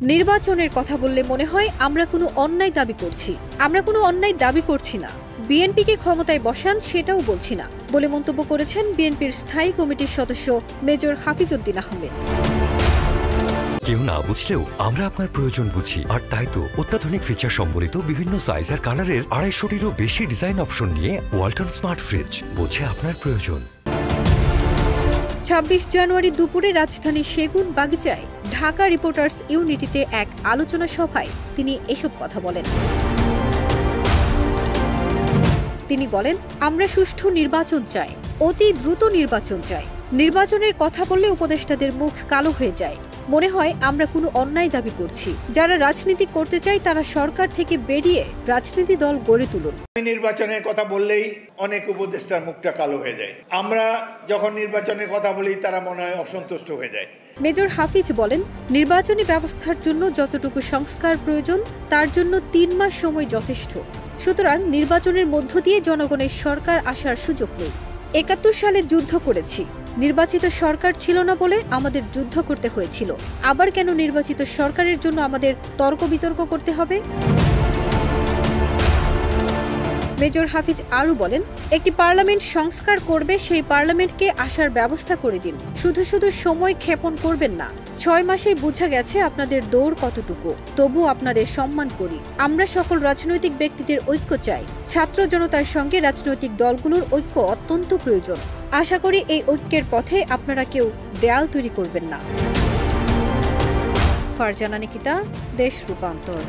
নির্বাচনের কথা বললে মনে হয় আমরা কোনো অন্যায় দাবি করছি। আমরা কোনো অন্যায় দাবি করছি না। বিএনপিকে ক্ষমতায় বসান সেটাও বলছি না বলে মন্তব্য করেছেন বিএনপির স্থায়ী কমিটির সদস্য মেজর হাফিজউদ্দিন আহমেদ। কেউ না বুঝলেও আমরা আপনার প্রয়োজন বুঝি, আর তাই তো অত্যাধুনিক ফিচার সম্বলিত বিভিন্ন সাইজ আর কালারের 250-টিরও বেশি ডিজাইন অপশন নিয়ে ওয়ালটন স্মার্ট ফ্রিজ বোঝে আপনার প্রয়োজন। ২৬ জানুয়ারি দুপুরে রাজধানীর সেগুন বাগিচায় ঢাকা রিপোর্টার্স ইউনিটিতে এক আলোচনা সভায় তিনি এসব কথা বলেন। তিনি বলেন, আমরা সুষ্ঠু নির্বাচন চাই, অতি দ্রুত নির্বাচন চাই। নির্বাচনের কথা বললে উপদেষ্টাদের মুখ কালো হয়ে যায়, মনে হয় আমরা কোনো অন্যায় দাবি করছি। যারা রাজনীতি করতে চায় তারা সরকার থেকে বেরিয়ে রাজনীতি দল গড়ে তুলুন। নির্বাচনের কথা বললেই অনেক উপদেষ্টার মুখটা কালো হয়ে যায়। আমরা যখন নির্বাচনের কথা বলি তারা মনে হয় অসন্তুষ্ট হয়ে যায়। মেজর হাফিজ বলেন, নির্বাচনী ব্যবস্থার জন্য যতটুকু সংস্কার প্রয়োজন তার জন্য ৩ মাস সময় যথেষ্ট। সুতরাং নির্বাচনের মধ্য দিয়ে জনগণের সরকার আসার সুযোগ নেই। ৭১ সালে যুদ্ধ করেছি, নির্বাচিত সরকার ছিল না বলে আমাদের যুদ্ধ করতে হয়েছিল। আবার কেন নির্বাচিত সরকারের জন্য আমাদের তর্ক বিতর্ক করতে হবে? মেজর হাফিজ আরও বলেন, একটি পার্লামেন্ট সংস্কার করবে, সেই পার্লামেন্টকে আসার ব্যবস্থা করে দিন। শুধু শুধু সময় ক্ষেপণ করবেন না। ৬ মাসেই বোঝা গেছে আপনাদের দৌড় কতটুকু। তবু আপনাদের সম্মান করি। আমরা সকল রাজনৈতিক ব্যক্তিদের ঐক্য চাই। ছাত্র জনতার সঙ্গে রাজনৈতিক দলগুলোর ঐক্য অত্যন্ত প্রয়োজন। আশা করি এই ঐক্যের পথে আপনারা কেউ দেয়াল তৈরি করবেন না। ফারজানা নিকিতা, দেশ রূপান্তর।